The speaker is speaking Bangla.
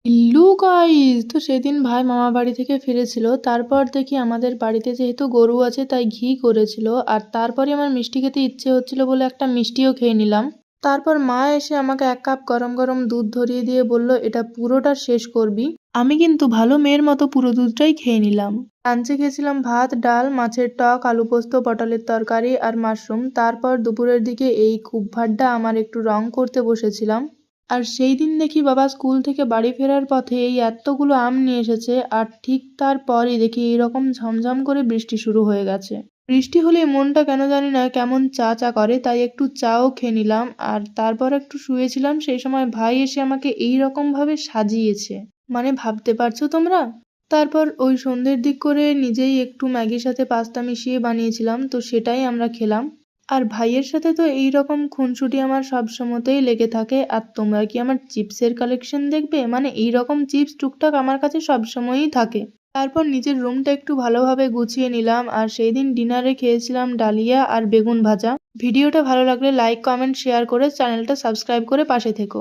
Hello guys! তো সেদিন ভাই মামা বাড়ি থেকে ফিরেছিল। তারপর দেখি আমাদের বাড়িতে যেহেতু গরু আছে তাই ঘি করেছিল। আর তারপরে আমার মিষ্টি খেতে ইচ্ছে হচ্ছিল বলে একটা মিষ্টিও খেয়ে নিলাম। তারপর মা এসে আমাকে 1 কাপ গরম গরম দুধ ধরিয়ে দিয়ে বলল, এটা পুরোটা শেষ করবি। আমি কিন্তু ভালো মেয়ের মতো পুরো দুধটাই খেয়ে নিলাম। লাঞ্চে খেয়েছিলাম ভাত, ডাল, মাছের টক, আলু পোস্ত, পটলের তরকারি আর মাশরুম। তারপর দুপুরের দিকে এই কুবভাড্ডা আমার একটু রং করতে বসেছিলাম। আর সেই দিন দেখি বাবা স্কুল থেকে বাড়ি ফেরার পথে এই এতগুলো আম নিয়ে এসেছে, আর ঠিক তারপরই দেখি এইরকম ঝমঝম করে বৃষ্টি শুরু হয়ে গেছে। বৃষ্টি হলে মনটা কেন জানি না কেমন চা চা করে, তাই একটু চাও খেয়ে নিলাম। আর তারপর একটু শুয়েছিলাম, সেই সময় ভাই এসে আমাকে এইরকম ভাবে সাজিয়েছে, মানে ভাবতে পারছো তোমরা। তারপর ওই সন্ধ্যের দিক করে নিজেই একটু ম্যাগির সাথে পাস্তা মিশিয়ে বানিয়েছিলাম, তো সেটাই আমরা খেলাম। আর ভাইয়ের সাথে তো এইরকম খুনসুটি আমার সবসময়তেই লেগে থাকে। আর তোমরা কি আমার চিপসের কালেকশন দেখবে? মানে এইরকম চিপস টুকটাক আমার কাছে সবসময়ই থাকে। তারপর নিজের রুমটা একটু ভালোভাবে গুছিয়ে নিলাম। আর সেই দিন ডিনারে খেয়েছিলাম ডালিয়া আর বেগুন ভাজা। ভিডিওটা ভালো লাগলে লাইক, কমেন্ট, শেয়ার করে চ্যানেলটা সাবস্ক্রাইব করে পাশে থেকো।